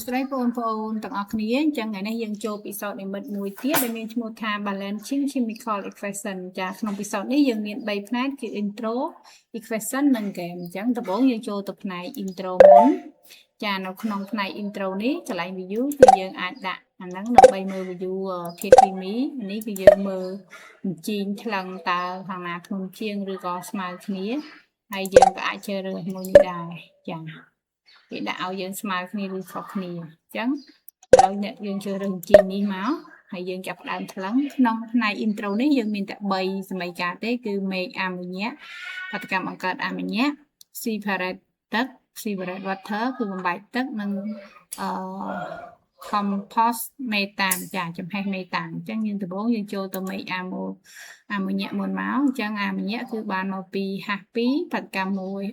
ស្រីបងប្អូនទាំងអស់គ្នាអញ្ចឹងថ្ងៃនេះយើងចូលពិសោធន៍និមិត្តមួយទៀតដែលមានឈ្មោះថា Balancing Chemical Equation ចាក្នុងពិសោធន៍នេះយើងមាន3ផ្នែកគឺ Intro Equation និង Game អញ្ចឹងដំបូងយើងចូលទៅផ្នែក Intro មុនចានៅក្នុងផ្នែក Intro នេះកន្លែង View គឺយើងអាចដាក់អាហ្នឹងដើម្បីមើល View ធាតុគីមីនេះគឺយើងមើលអញ្ជីងថ្លឹងតើខាងណាធ្ងន់ជាងឬក៏ស្មើគ្នាហើយយើងក៏អាចជ្រើសរើសមួយនេះដែរចាគេដាក់ឲ្យយើងស្មើគ្នាឬខុសគ្នាអញ្ចឹងឥឡូវអ្នកយើងជ្រើសរើសជីនេះមកហើយយើងចាប់ផ្ដើមថ្លឹងក្នុងផ្នែក intro នេះយើងមានតែ3សមីការទេគឺ make អាម៉ូញ៉ាបាតុកម្មបង្កើតអាម៉ូញ៉ា separate ទឹក separate water គឺបំបែកទឹកនិងcompost មេតានចាចំហេះមេតានអញ្ចឹងយើងដំបូងយើងចូលទៅ make អាម៉ូញ៉ាមុនមកអញ្ចឹងអាម៉ូញ៉ាគឺបានមកពី H2 បាតុកម្មមួយ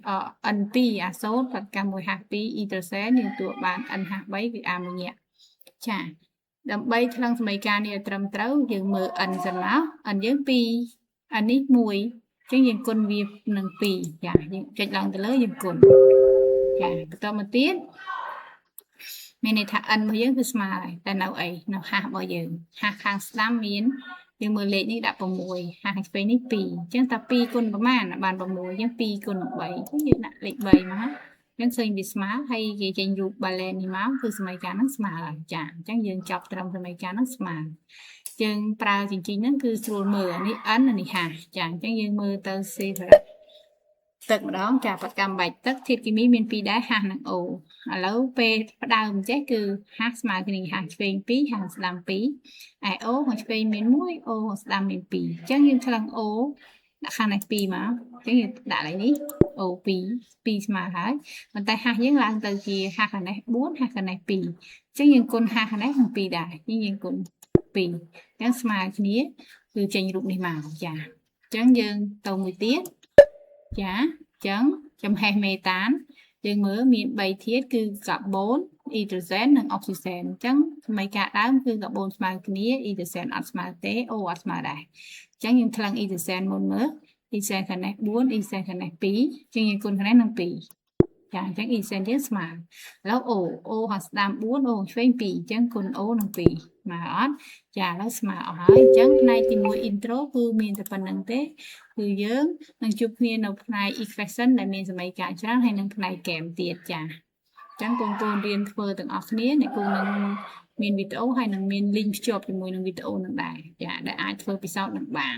N2 អាសូតបាតុកម្មមួយ H2 អ៊ីដ្រូសែនយើងទួបាន NH3 គឺអាម៉ូញ៉ាចាដើម្បីថ្លឹងសមីការនេះឲ្យត្រឹមត្រូវយើងមើល N សិនមក N យើង2 N នេះ1អញ្ចឹងយើងគុណវានឹង2ចាយើងចុចឡើងទៅលើយើងគុណចាបន្តមកទៀតមានន័យថា n របស់យើងគឺស្មើហើយតែនៅអីនៅ h របស់យើង h ខាងស្ដាំមានយើងមើលលេខនេះដាក់6 h ខាងឆ្វេងនេះ2អញ្ចឹងតែ2គុណប្រមាណបាន6អញ្ចឹង2គុណ3អញ្ចឹងយើងដាក់លេខ3មកអញ្ចឹងឃើញវាស្មើហើយគេចេញរូប balance នេះមកគឺសមីការហ្នឹងស្មើហើយចាអញ្ចឹងយើងចប់ត្រឹមសមីការហ្នឹងស្មើយើងប្រើជញ្ជីងហ្នឹងគឺស្រួលមើលនេះ n នេះ h ចាអញ្ចឹងយើងមើលទៅ separate ទឹកម្ដងចាបកម្មបែកទឹកធាតុគីមីមាន2ដែរ H និង O ឥឡូវពេលផ្ដើមអញ្ចេះគឺ H ស្មើគ្នា H ឆ្វេង2 H ស្ដាំ2ឯ O ខាងឆ្វេងមាន1 O ខាងស្ដាំមាន2អញ្ចឹងយើងឆ្លង O ដាក់ខាងនេះ2មកអញ្ចឹងយើងដាក់ឡើងនេះ O2 2ស្មើហើយប៉ុន្តែ H យើងឡើងទៅជា H ខាងនេះ4 H ខាងនេះ2អញ្ចឹងយើងគុណ H ខាងនេះនឹង2ដែរយើងគុណ2អញ្ចឹងស្មើគ្នាគឺចេញរូបនេះមកចាអញ្ចឹងយើងទៅមួយទៀតចាអញ្ចឹងចំហេះមេតានយើងមើលមាន3ធាតុគឺកាបូនអ៊ីដ្រូសែននិងអុកស៊ីសែនអញ្ចឹងសមីការដើមគឺកាបូនស្មើគ្នាអ៊ីដ្រូសែនអត់ស្មើទេអូអត់ស្មើដែរអញ្ចឹងយើងថ្លឹងអ៊ីដ្រូសែនមុនមើលអ៊ីសែនខាងនេះ4អ៊ីសែនខាងនេះ2អញ្ចឹងយើងគុណខាងនេះនឹង2ចាអញ្ចឹងអ៊ីសែនយើងស្មើឥឡូវអូខាងស្ដាំ4អូឆ្វេង2អញ្ចឹងគុណអូនឹង2ស្មើអត់ចាឥឡូវស្មើអស់ហើយអញ្ចឹងផ្នែកទី1 intro គឺមានតែប៉ុណ្្នឹងទេគឺយើងនឹងជួបគ្នានៅផ្នែក equation ដែលមានសមីការច្រើនហើយនឹងផ្នែក game ទៀតចាអញ្ចឹងបងប្អូនរៀនធ្វើទាំងអស់គ្នាអ្នកគ្រូនឹងមានវីដេអូហើយនឹងមាន link ភ្ជាប់ជាមួយនឹងវីដេអូនឹងដែរចាដែលអាចធ្វើពិសោធន៍នឹងបាន